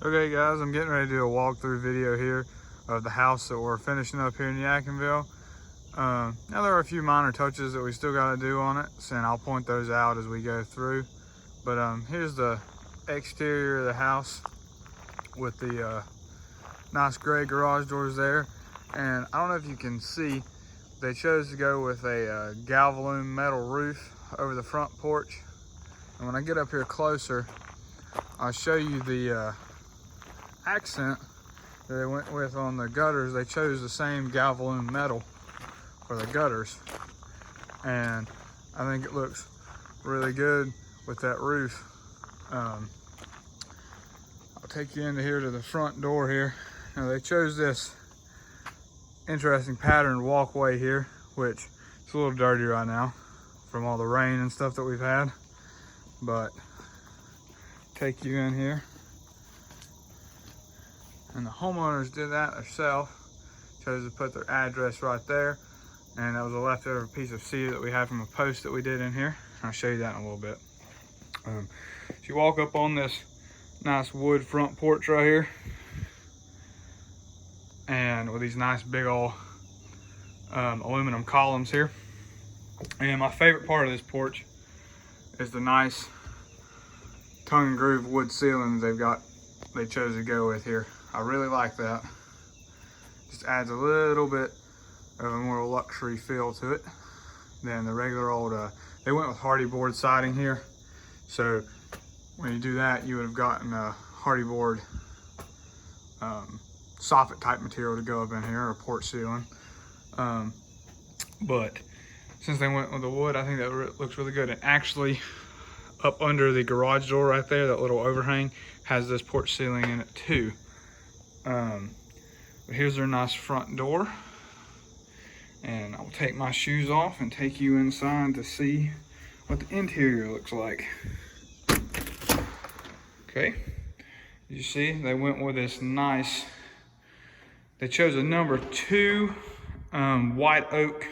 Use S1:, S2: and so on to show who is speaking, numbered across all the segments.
S1: Okay guys, I'm getting ready to do a walkthrough video here of the house that we're finishing up here in Yadkinville. Now there are a few minor touches that we still got to do on it, and I'll point those out as we go through. But here's the exterior of the house with the nice gray garage doors there. And I don't know if you can see, they chose to go with a galvalume metal roof over the front porch. And when I get up here closer, I'll show you the accent that they went with on the gutters. They chose the same galvalume metal for the gutters, and I think it looks really good with that roof. I'll take you into here to the front door here. Now they chose this interesting patterned walkway here, which is a little dirty right now from all the rain and stuff that we've had, but take you in here. And the homeowners did that themselves, chose to put their address right there. And that was a leftover piece of cedar that we had from a post that we did in here. I'll show you that in a little bit. So you walk up on this nice wood front porch right here, and with these nice big old aluminum columns here. And my favorite part of this porch is the nice tongue and groove wood ceilings they chose to go with here. I really like that. Just adds a little bit of a more luxury feel to it than the regular old, they went with hardy board siding here. So when you do that, you would have gotten a hardy board soffit type material to go up in here, or porch ceiling. But since they went with the wood, I think that looks really good. And actually, up under the garage door right there, that little overhang has this porch ceiling in it too. But here's their nice front door, and I'll take my shoes off and take you inside to see what the interior looks like. Okay, you see they went with this nice, they chose a number 2 white oak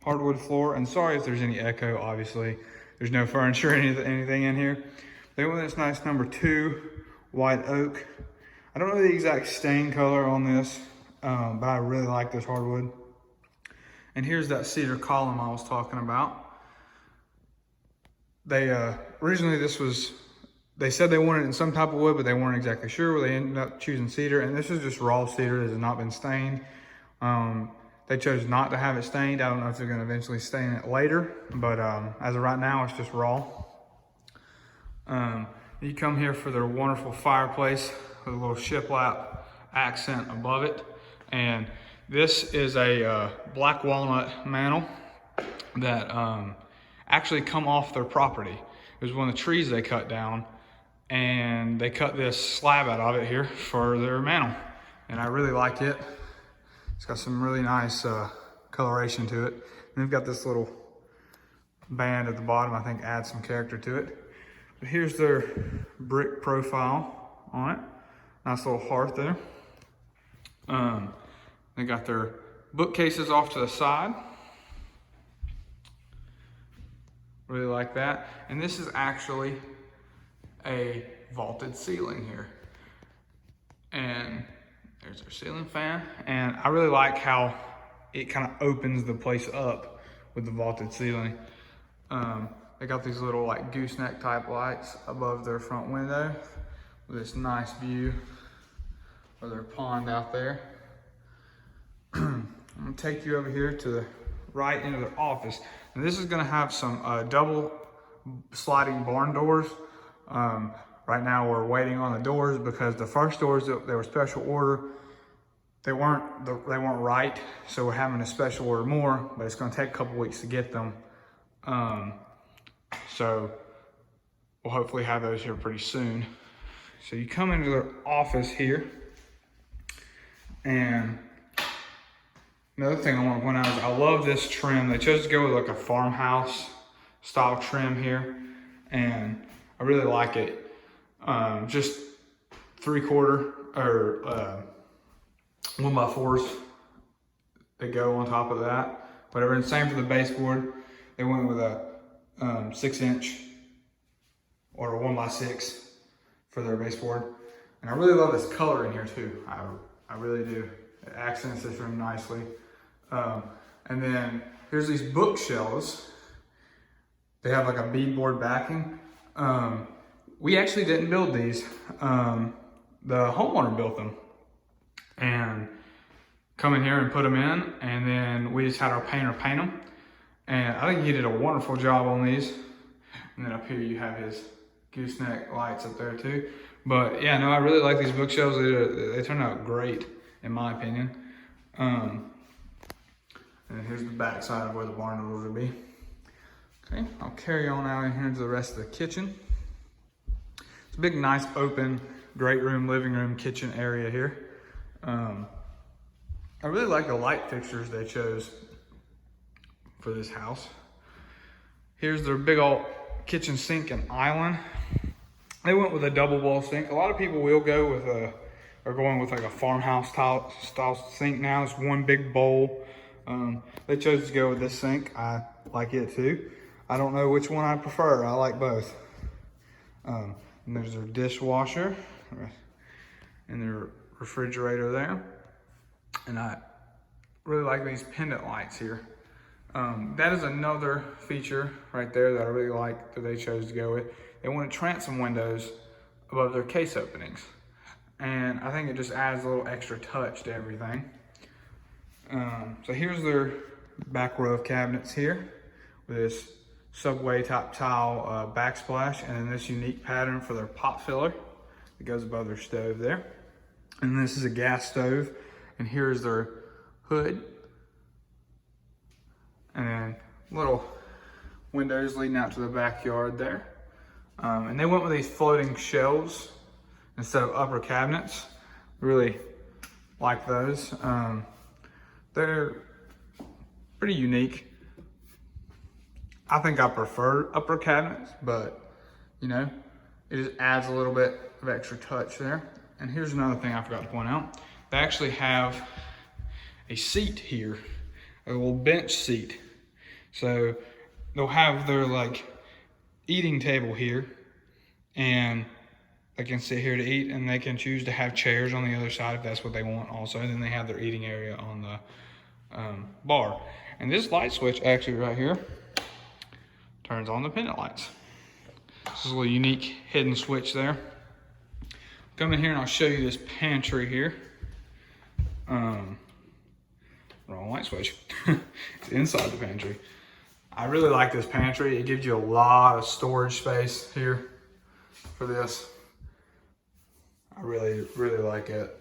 S1: hardwood floor. And sorry if there's any echo, obviously there's no furniture or anything in here. They went with this nice number 2 white oak. I don't know the exact stain color on this, but I really like this hardwood. And here's that cedar column I was talking about. They originally they said they wanted it in some type of wood, but they weren't exactly sure. They ended up choosing cedar, and this is just raw cedar that has not been stained. They chose not to have it stained. I don't know if they're going to eventually stain it later, but as of right now, it's just raw. You come here for their wonderful fireplace with a little shiplap accent above it. And this is a black walnut mantle that actually come off their property. It was one of the trees they cut down, and they cut this slab out of it here for their mantle. And I really like it. It's got some really nice coloration to it. And they've got this little band at the bottom, I think adds some character to it. But here's their brick profile on it. Nice little hearth there. They got their bookcases off to the side. Really like that. And this is actually a vaulted ceiling here. And there's their ceiling fan. And I really like how it kind of opens the place up with the vaulted ceiling. They got these little like gooseneck type lights above their front window with this nice view of their pond out there. I'm gonna take you over here to the right into their office. And this is gonna have some double sliding barn doors. Right now we're waiting on the doors because the first doors that they were special order, they weren't right. So we're having a special order more, but it's gonna take a couple weeks to get them. So we'll hopefully have those here pretty soon. So you come into their office here, and another thing I want to point out is I love this trim. They chose to go with like a farmhouse style trim here, and I really like it. Just 3/4 or 1x4s that go on top of that. Whatever, and same for the baseboard. They went with a 6-inch or a 1x6 for their baseboard. And I really love this color in here too. I really do. It accents this room nicely. And then here's these bookshelves. They have like a beadboard backing. We actually didn't build these. The homeowner built them and come in here and put them in, and then we just had our painter paint them. And I think he did a wonderful job on these. And then up here you have his gooseneck lights up there too. But yeah, no, I really like these bookshelves. They turn out great, in my opinion. And here's the back side of where the barn doors will be. Okay, I'll carry on out in here to the rest of the kitchen. It's a big, nice, open, great room, living room, kitchen area here. I really like the light fixtures they chose for this house. Here's their big old kitchen sink and island. They went with a double wall sink. A lot of people will go with are going with like a farmhouse style sink now. It's one big bowl. They chose to go with this sink. I like it too. I don't know which one I prefer. I like both. And there's their dishwasher and their refrigerator there. And I really like these pendant lights here. That is another feature right there that I really like that they chose to go with. They want transom windows above their case openings. And I think it just adds a little extra touch to everything. So here's their back row of cabinets here with this subway top tile backsplash, and then this unique pattern for their pot filler that goes above their stove there. And this is a gas stove, and here's their hood. And then little windows leading out to the backyard there. And they went with these floating shelves instead of upper cabinets. Really like those. They're pretty unique. I think I prefer upper cabinets, but you know, it just adds a little bit of extra touch there. And here's another thing I forgot to point out. They actually have a seat here, a little bench seat. So they'll have their like eating table here, and they can sit here to eat, and they can choose to have chairs on the other side if that's what they want also. And then they have their eating area on the bar. And this light switch actually right here turns on the pendant lights. This is a little unique hidden switch there. Come in here and I'll show you this pantry here. Wrong light switch. It's inside the pantry. I really like this pantry. It gives you a lot of storage space here for this. I really, really like it.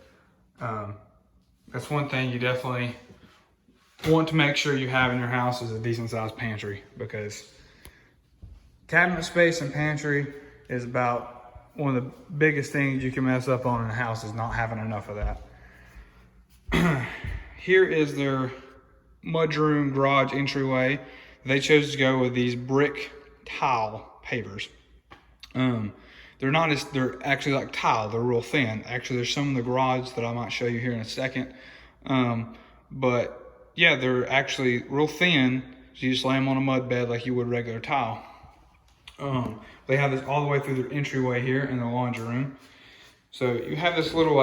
S1: That's one thing you definitely want to make sure you have in your house is a decent sized pantry, because cabinet space and pantry is about one of the biggest things you can mess up on in a house, is not having enough of that. Here is their mudroom garage entryway. They chose to go with these brick tile pavers. They're actually like tile, they're real thin. Actually, there's some in the garage that I might show you here in a second. But yeah, they're actually real thin, so you just lay them on a mud bed like you would regular tile. They have this all the way through their entryway here in the laundry room. So you have this little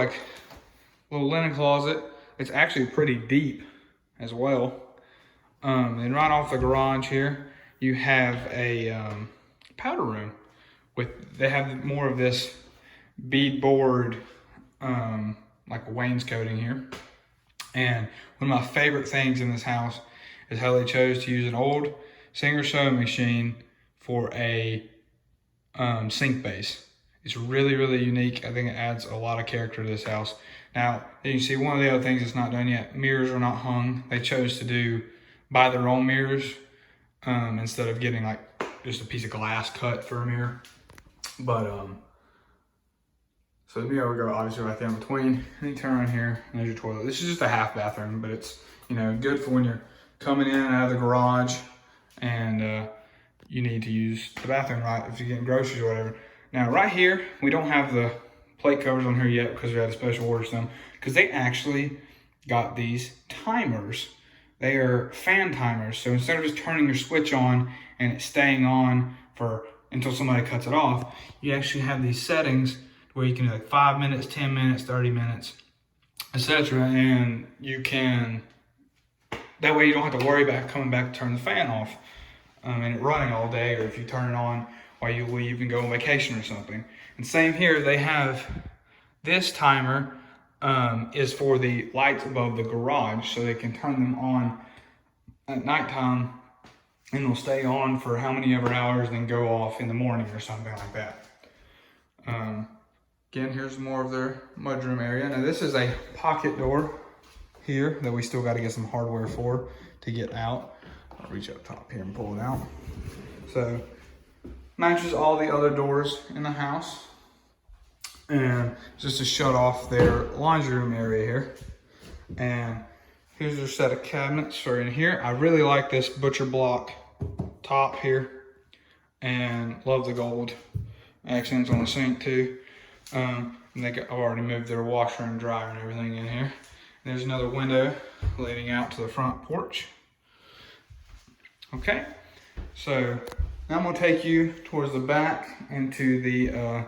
S1: linen closet. It's actually pretty deep as well. And right off the garage here, you have a powder room. They have more of this beadboard, like wainscoting here. And one of my favorite things in this house is how they chose to use an old Singer sewing machine for a sink base. It's really, really unique. I think it adds a lot of character to this house. Now, you can see one of the other things that's not done yet. Mirrors are not hung. They chose to buy their own mirrors instead of getting like just a piece of glass cut for a mirror. But so the mirror will go obviously right there in between. And you turn around here, and there's your toilet. This is just a half bathroom, but it's, you know, good for when you're coming in and out of the garage and you need to use the bathroom, right, if you're getting groceries or whatever. Now right here, we don't have the plate covers on here yet because we had a special order some, because they actually got these timers. They are fan timers. So instead of just turning your switch on and it staying on for until somebody cuts it off, you actually have these settings where you can do like 5 minutes, 10 minutes, 30 minutes, etc. And you can, that way you don't have to worry about coming back to turn the fan off and it running all day, or if you turn it on while you leave and go on vacation or something. And same here, they have this timer is for the lights above the garage, so they can turn them on at nighttime and they'll stay on for how many ever hours, then go off in the morning or something like that. Again, here's more of their mudroom area. Now this is a pocket door here that we still got to get some hardware for to get out. I'll reach up top here and pull it out. So matches all the other doors in the house. And just to shut off their laundry room area here. And here's their set of cabinets for in here. I really like this butcher block top here, and love the gold accents on the sink too. And I've already moved their washer and dryer and everything in here. And there's another window leading out to the front porch. Okay, so now I'm gonna take you towards the back into the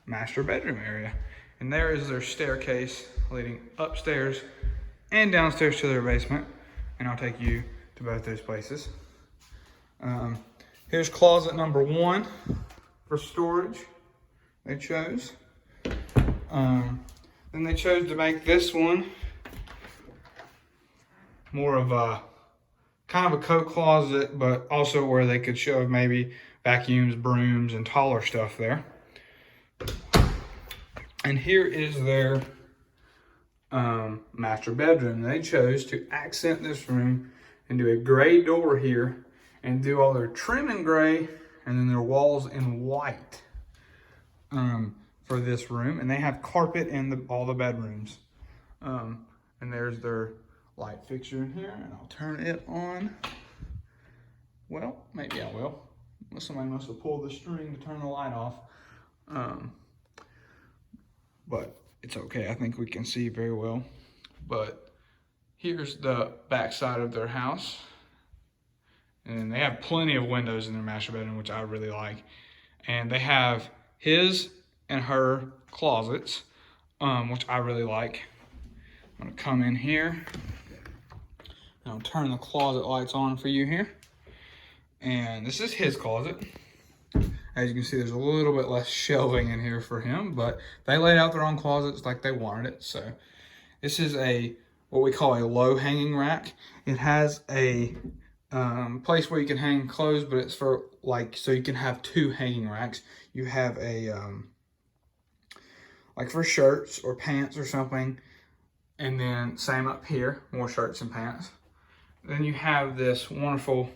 S1: master bedroom area. And there is their staircase leading upstairs and downstairs to their basement. And I'll take you to both those places. Here's closet number 1 for storage they chose. Then they chose to make this one more of a kind of a coat closet, but also where they could shove maybe vacuums, brooms, and taller stuff there. And here is their master bedroom. They chose to accent this room and do a gray door here and do all their trim in gray and then their walls in white for this room. And they have carpet in all the bedrooms. And there's their light fixture in here, and I'll turn it on. Well, maybe I will. Somebody must have pulled the string to turn the light off. But it's okay, I think we can see very well. But here's the back side of their house. And they have plenty of windows in their master bedroom, which I really like. And they have his and her closets, which I really like. I'm gonna come in here and I'll turn the closet lights on for you here. And this is his closet. As you can see, there's a little bit less shelving in here for him, but they laid out their own closets like they wanted it. So this is what we call a low hanging rack. It has a place where you can hang clothes, but it's for so you can have 2 hanging racks. You have a like for shirts or pants or something, and then same up here, more shirts and pants. Then you have this wonderful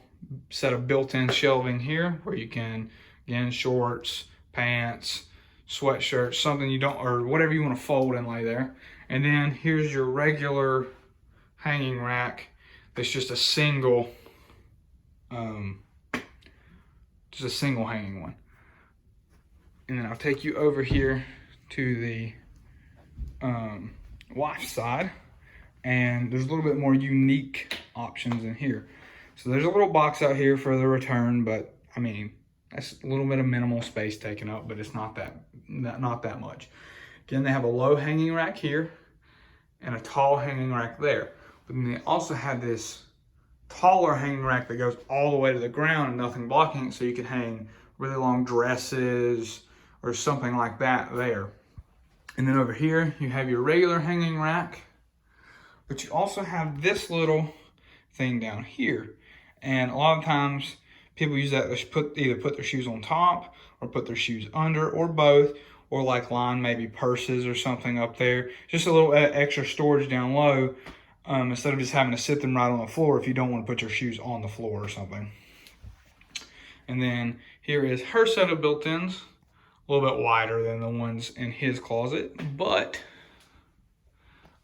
S1: set of built-in shelving here where you can, again, shorts, pants, sweatshirts, something you don't, or whatever you want to fold and lay there. And then here's your regular hanging rack that's just a single hanging one. And then I'll take you over here to the wife's side, and there's a little bit more unique options in here. So there's a little box out here for the return, but I mean, that's a little bit of minimal space taken up, but it's not that much. Again, they have a low hanging rack here and a tall hanging rack there. But then they also have this taller hanging rack that goes all the way to the ground and nothing blocking it, so you can hang really long dresses or something like that there. And then over here, you have your regular hanging rack, but you also have this little thing down here. And a lot of times people use that to either put their shoes on top or put their shoes under, or both, or like line maybe purses or something up there. Just a little extra storage down low, instead of just having to sit them right on the floor if you don't want to put your shoes on the floor or something. And then here is her set of built-ins, a little bit wider than the ones in his closet, but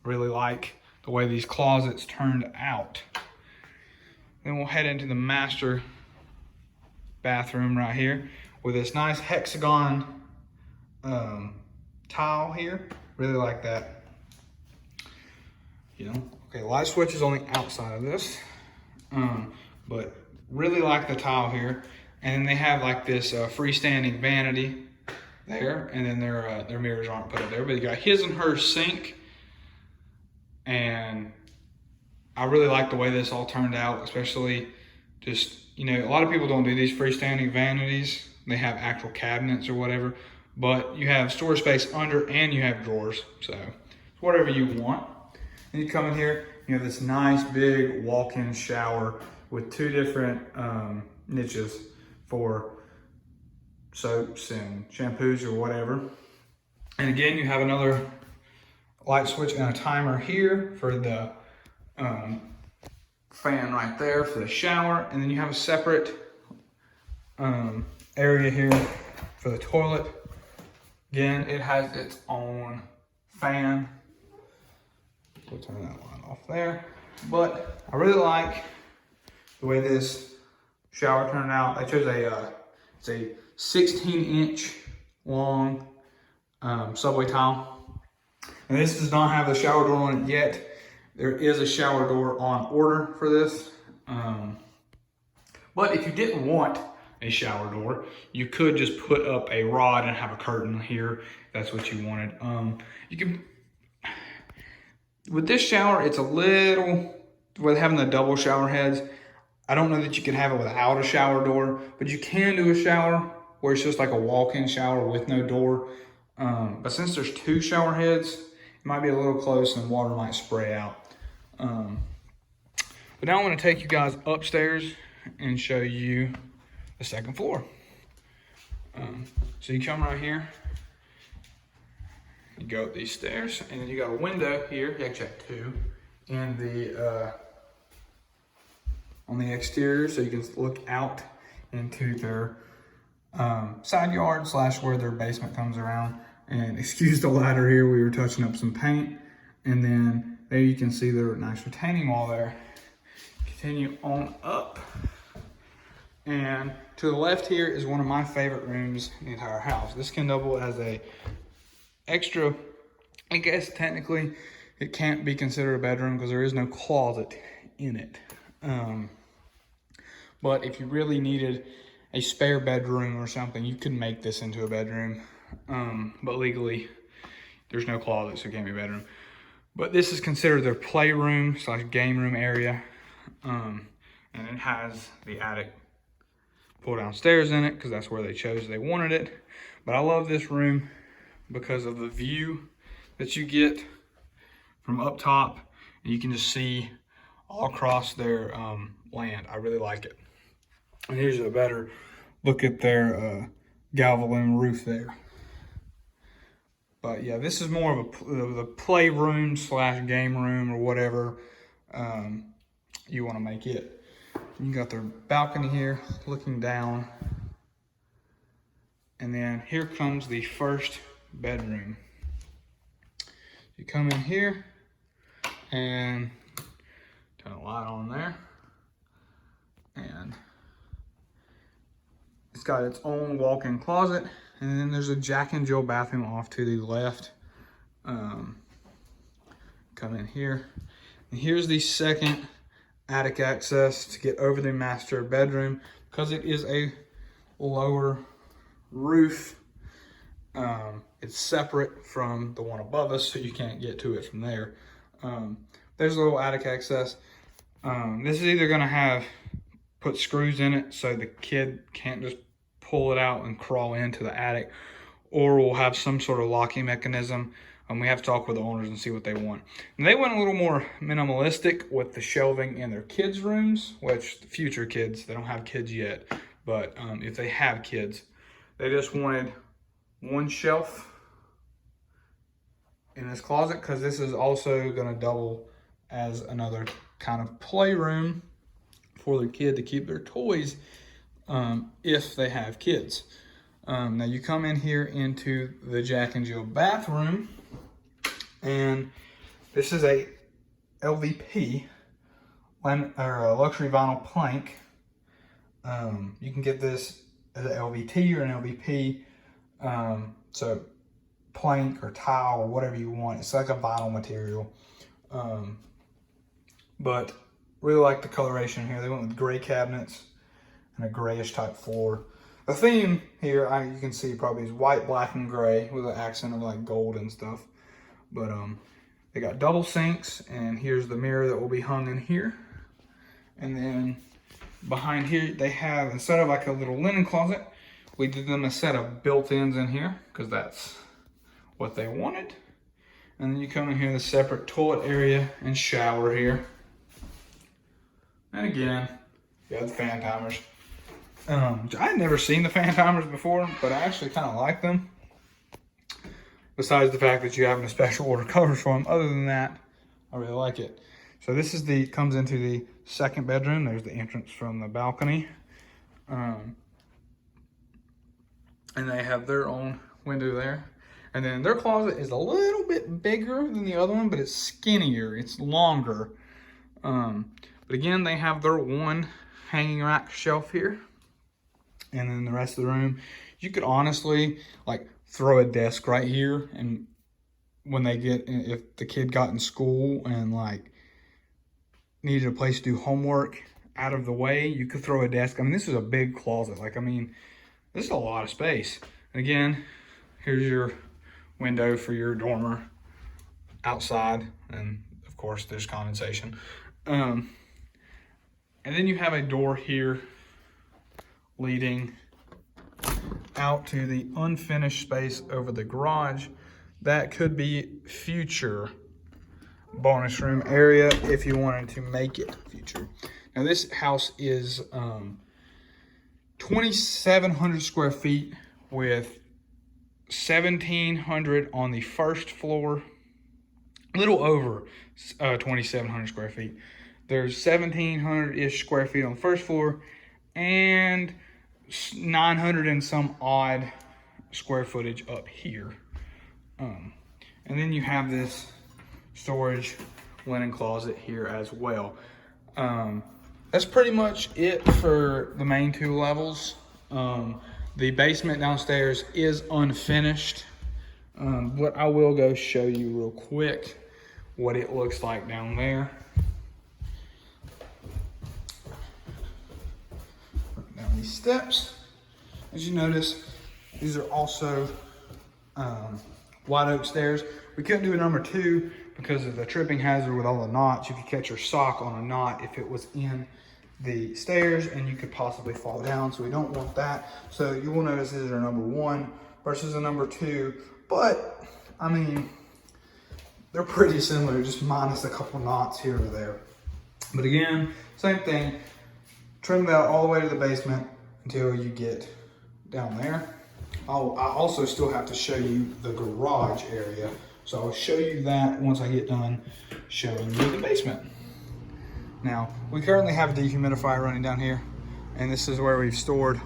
S1: really like the way these closets turned out. Then we'll head into the master bathroom right here with this nice hexagon tile here. Really like that. Okay, light switch is on the outside of this, but really like the tile here. And then they have like this freestanding vanity there, and then their mirrors aren't put up there. But you got his and her sink, and I really like the way this all turned out, especially just, you know, a lot of people don't do these freestanding vanities. They have actual cabinets or whatever, but you have storage space under and you have drawers, so it's whatever you want. And you come in here, you have this nice big walk-in shower with two different niches for soaps and shampoos or whatever. And again, you have another light switch and a timer here for the fan right there for the shower. And then you have a separate area here for the toilet. Again, it has its own fan. We'll turn that line off there. But I really like the way this shower turned out. I chose it's a 16-inch long subway tile. And this does not have the shower door on it yet. There is a shower door on order for this. But if you didn't want a shower door, you could just put up a rod and have a curtain here if that's what you wanted. You can, with this shower, it's a little, with having the double shower heads, I don't know that you can have it without a shower door, but you can do a shower where it's just like a walk-in shower with no door. But since there's two shower heads, it might be a little close and water might spray out. But now I'm going to take you guys upstairs and show you the second floor. So you come right here, you go up these stairs, and then you got a window here. You actually have two in the on the exterior, so you can look out into their side yard / where their basement comes around. And excuse the ladder here, we were touching up some paint. And then there you can see their nice retaining wall there. Continue on up. And to the left here is one of my favorite rooms in the entire house. This can double as a extra, I guess technically it can't be considered a bedroom because there is no closet in it. But if you really needed a spare bedroom or something, you could make this into a bedroom. But legally, there's no closet, so it can't be a bedroom. But this is considered their playroom / game room area. And it has the attic pull downstairs in it because that's where they chose they wanted it. But I love this room because of the view that you get from up top. And you can just see all across their land. I really like it. And here's a better look at their galvalume roof there. But yeah, this is more of the playroom / game room or whatever you want to make it. You got their balcony here looking down. And then here comes the first bedroom. You come in here and turn a light on there. And it's got its own walk-in closet. And then there's a Jack and Jill bathroom off to the left. Come in here. And here's the second attic access to get over the master bedroom. Because it is a lower roof, it's separate from the one above us, so you can't get to it from there. There's a little attic access. This is either going to put screws in it so the kid can't just pull it out and crawl into the attic, or we'll have some sort of locking mechanism. We have to talk with the owners and see what they want. And they went a little more minimalistic with the shelving in their kids' rooms, which the future kids, they don't have kids yet, but if they have kids, they just wanted one shelf in this closet because this is also going to double as another kind of playroom for their kid to keep their toys if they have kids. Now you come in here into the Jack and Jill bathroom, and this is a LVP, or a luxury vinyl plank. You can get this as an LVT or an LVP, so plank or tile or whatever you want. It's like a vinyl material, but really like the coloration here. They went with gray cabinets and a grayish type floor. The theme here, you can see probably is white, black, and gray with an accent of like gold and stuff. But they got double sinks, and here's the mirror that will be hung in here. And then behind here, they have, instead of like a little linen closet, we did them a set of built-ins in here because that's what they wanted. And then you come in here, the separate toilet area and shower here. And again, you have the fan timers. I had never seen the fan timers before, but I actually kind of like them. Besides the fact that you have a special order covers for them. Other than that, I really like it. So this is comes into the second bedroom. There's the entrance from the balcony. And they have their own window there. And then their closet is a little bit bigger than the other one, but it's skinnier, it's longer. But again, they have their one hanging rack shelf here. And then the rest of the room, you could honestly like throw a desk right here, and when if the kid got in school and like needed a place to do homework out of the way, you could throw a desk. I mean, this is a big closet. Like, I mean, this is a lot of space. And again, here's your window for your dormer outside, and of course there's condensation. And then you have a door here leading out to the unfinished space over the garage. That could be future bonus room area if you wanted to make it future. Now this house is 2,700 square feet with 1,700 on the first floor, a little over 2,700 square feet. There's 1,700-ish square feet on the first floor and 900 and some odd square footage up here. And then you have this storage linen closet here as well. That's pretty much it for the main two levels. The basement downstairs is unfinished, but I will go show you real quick what it looks like down there. Down these steps, as you notice, these are also white oak stairs. We couldn't do a number 2 because of the tripping hazard with all the knots. You could catch your sock on a knot if it was in the stairs, and you could possibly fall down, so we don't want that. So you will notice these are number 1 versus a number 2, but I mean, they're pretty similar, just minus a couple knots here or there. But again, same thing, trim that all the way to the basement until you get down there. I also still have to show you the garage area, so I'll show you that once I get done showing you the basement. Now, we currently have a dehumidifier running down here, and this is where we've stored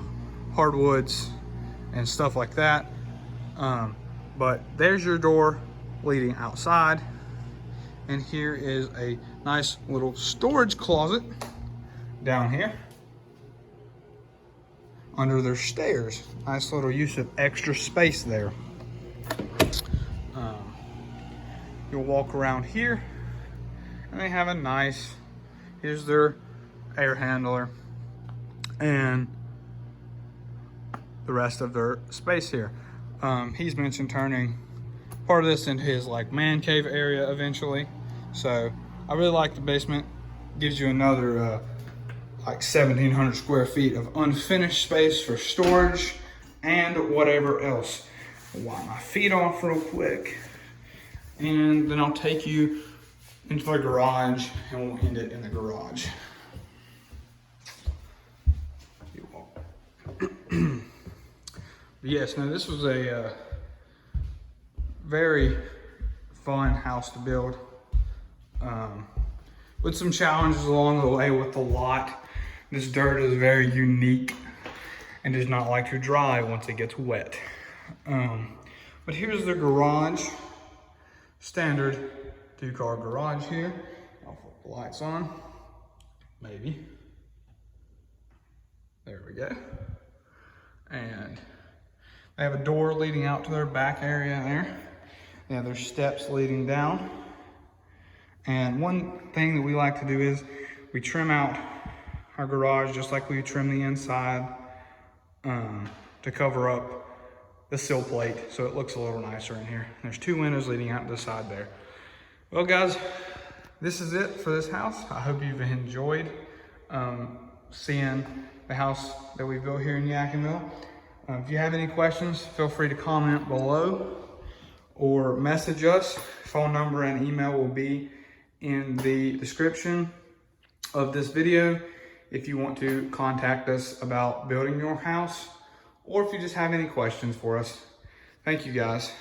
S1: hardwoods and stuff like that. But there's your door leading outside, and here is a nice little storage closet down here under their stairs. Nice little use of extra space there. You'll walk around here, and they have a nice, here's their air handler and the rest of their space here. He's mentioned turning part of this into his like man cave area eventually. So I really like the basement. Gives you another like 1,700 square feet of unfinished space for storage and whatever else. I'll wipe my feet off real quick, and then I'll take you into the garage, and we'll end it in the garage. Yes, now this was a very fun house to build, with some challenges along the way with the lot. This dirt is very unique and does not like to dry once it gets wet. But here's the garage, standard 2-car garage here. I'll put the lights on, maybe. There we go. And they have a door leading out to their back area there. They have their steps leading down. And one thing that we like to do is we trim out our garage just like we trim the inside to cover up the sill plate so it looks a little nicer in here. There's 2 windows leading out to the side there. Well guys, this is it for this house. I hope you've enjoyed seeing the house that we built here in Yadkinville. If you have any questions, feel free to comment below or message us. Phone number and email will be in the description of this video if you want to contact us about building your house, or if you just have any questions for us. Thank you guys.